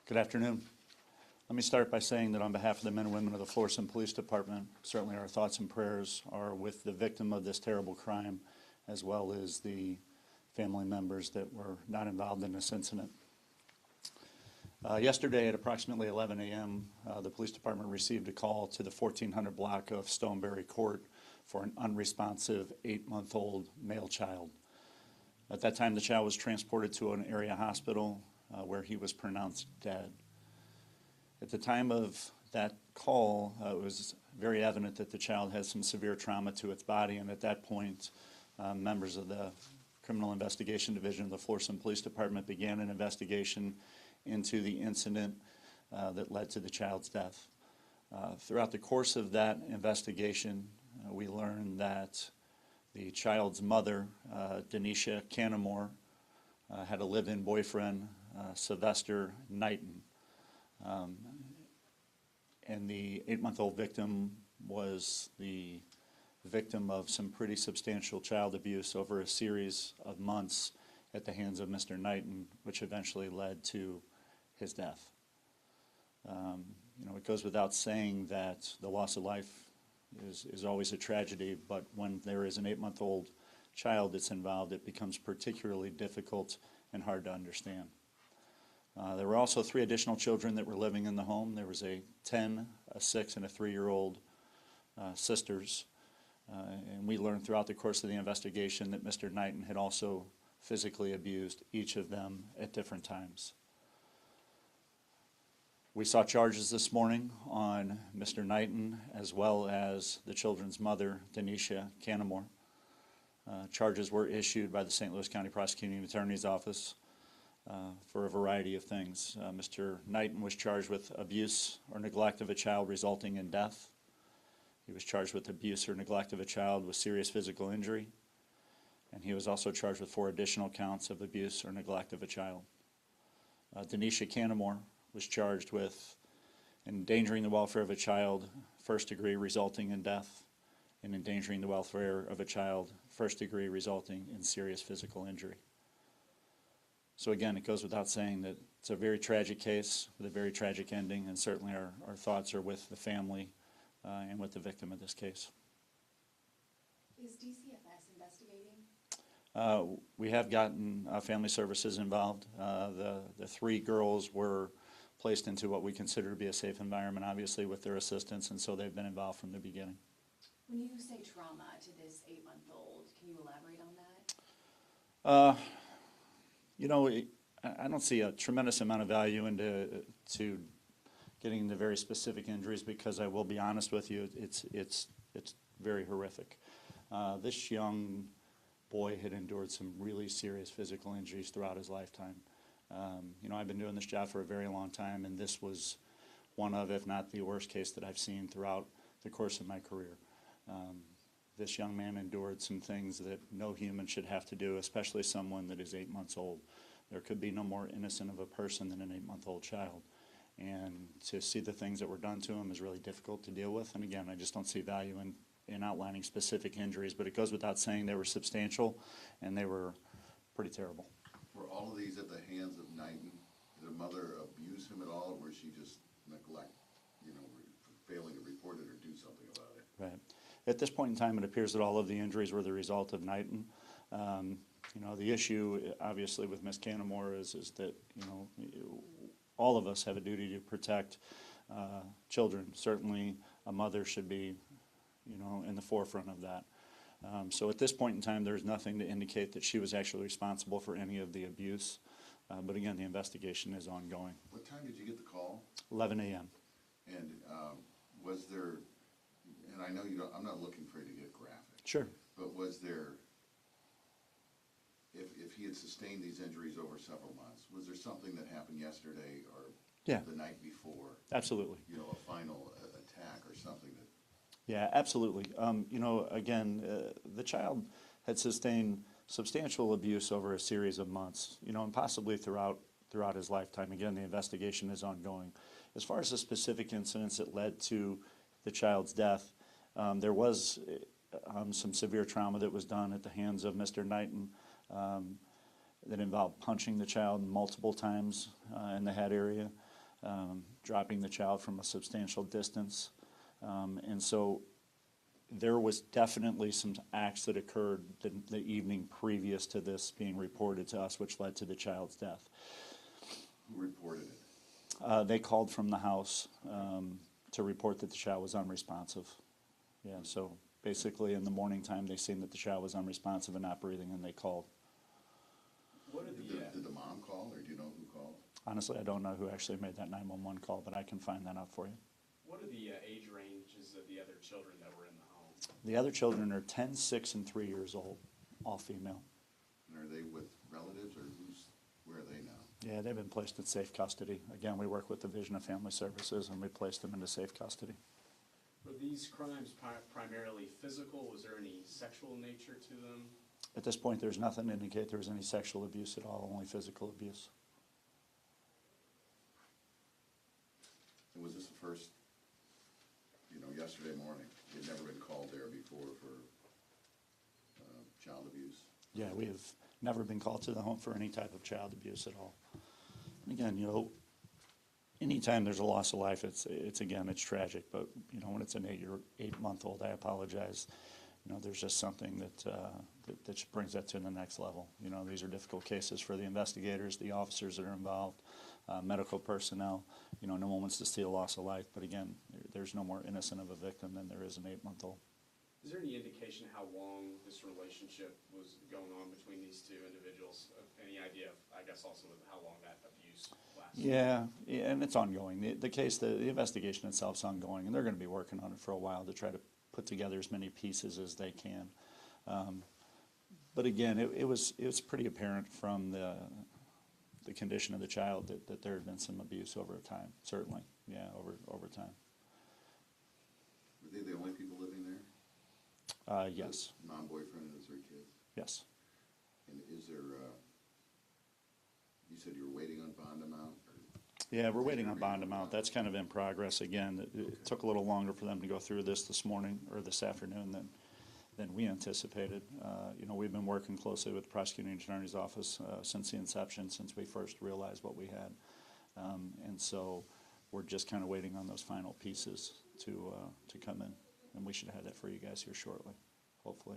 Good afternoon. Let me start by saying that on behalf of the men and women of the Florissant Police Department, certainly our thoughts and prayers are with the victim of this terrible crime, as well as the family members that were not involved in this incident. Yesterday at approximately 11 a.m., the police department received a call to the 1400 block of Stoneberry Court for an unresponsive 8-month-old male child. At that time, the child was transported to an area hospital where he was pronounced dead. At the time of that call, it was very evident that the child had some severe trauma to its body, and at that point, members of the Criminal Investigation Division of the Florissant Police Department began an investigation into the incident that led to the child's death. Throughout the course of that investigation, we learned that the child's mother, Denisha Canamore, had a live-in boyfriend, Sylvester Knighton. And the 8-month-old victim was the victim of some pretty substantial child abuse over a series of months at the hands of Mr. Knighton, which eventually led to his death. It goes without saying that the loss of life is always a tragedy, but when there is an 8-month-old child that's involved, it becomes particularly difficult and hard to understand. There were also 3 additional children that were living in the home. There was a 10, a 6, and a 3-year-old sisters. And we learned throughout the course of the investigation that Mr. Knighton had also physically abused each of them at different times. We saw charges this morning on Mr. Knighton as well as the children's mother, Denisha Canamore. Charges were issued by the St. Louis County Prosecuting Attorney's Office for a variety of things. Mr. Knighton was charged with abuse or neglect of a child resulting in death. He was charged with abuse or neglect of a child with serious physical injury. And he was also charged with 4 additional counts of abuse or neglect of a child. Denisha Canamore was charged with endangering the welfare of a child, first degree, resulting in death, and endangering the welfare of a child, first degree, resulting in serious physical injury. So again, it goes without saying that it's a very tragic case with a very tragic ending, and certainly our thoughts are with the family and with the victim of this case. Is DCFS investigating? We have gotten family services involved. The 3 girls were placed into what we consider to be a safe environment, obviously with their assistance, and so they've been involved from the beginning. When you say trauma to this 8-month-old, can you elaborate on that? I don't see a tremendous amount of value into getting into very specific injuries, because I will be honest with you, it's very horrific. This young boy had endured some really serious physical injuries throughout his lifetime. I've been doing this job for a very long time, and this was one of, if not the worst case that I've seen throughout the course of my career. This young man endured some things that no human should have to do, especially someone that is 8 months old. There could be no more innocent of a person than an 8-month-old child. And to see the things that were done to him is really difficult to deal with. And again, I just don't see value in outlining specific injuries, but it goes without saying they were substantial and they were pretty terrible. Were all of these at the hands of Knighton? Did the mother abuse him at all, or was she just failing to report it or do something about it? Right. At this point in time, it appears that all of the injuries were the result of Knighton. The issue, obviously, with Ms. Canamore is that, all of us have a duty to protect children. Certainly, a mother should be, in the forefront of that. So at this point in time, there's nothing to indicate that she was actually responsible for any of the abuse. But again, the investigation is ongoing. What time did you get the call? 11 a.m. And was there, and I know I'm not looking for you to get graphic. Sure. But was there, if he had sustained these injuries over several months, was there something that happened yesterday or the night before? Absolutely. A final attack or something that... Yeah, absolutely. Again, the child had sustained substantial abuse over a series of months, and possibly throughout his lifetime. Again, the investigation is ongoing. As far as the specific incidents that led to the child's death, there was some severe trauma that was done at the hands of Mr. Knighton that involved punching the child multiple times in the head area. dropping the child from a substantial distance. And so there was definitely some acts that occurred the evening previous to this being reported to us, which led to the child's death. Who reported it? They called from the house to report that the child was unresponsive. Yeah, so basically in the morning time, they seen that the child was unresponsive and not breathing, and they called. Did the mom call, or do you know who called? Honestly, I don't know who actually made that 911 call, but I can find that out for you. What are the age ranges of the other children that were in the home? The other children are 10, 6, and 3 years old, all female. And are they with relatives, or where are they now? Yeah, they've been placed in safe custody. Again, we work with Division of Family Services, and we placed them into safe custody. Were these crimes primarily physical? Was there any sexual nature to them? At this point, there's nothing to indicate there was any sexual abuse at all, only physical abuse. And was this the first, yesterday morning, you'd never been called there before for child abuse? Yeah, we have never been called to the home for any type of child abuse at all. And again, anytime there's a loss of life, it's tragic. But when it's an 8-month-old, I apologize. There's just something that brings that to the next level. These are difficult cases for the investigators, the officers that are involved, medical personnel. No one wants to see a loss of life. But again, there's no more innocent of a victim than there is an 8-month-old. Is there any indication how long this relationship was going on between these two individuals? Any idea, I guess, also of how long that abuse lasted? Yeah, and it's ongoing. The case, the investigation itself is ongoing, and they're going to be working on it for a while to try to put together as many pieces as they can. But again, it was pretty apparent from the condition of the child that there had been some abuse over time. Certainly, yeah, over time. Were they the only people living there? Yes. Non-boyfriend and his 3 kids? Yes. And is there, you said you were waiting on bond amount? Yeah, we're waiting on bond amount. That's kind of in progress. Again, it took a little longer for them to go through this morning or this afternoon than we anticipated. We've been working closely with the prosecuting attorney's office since the inception, since we first realized what we had. And so we're just kind of waiting on those final pieces to come in. And we should have that for you guys here shortly, hopefully.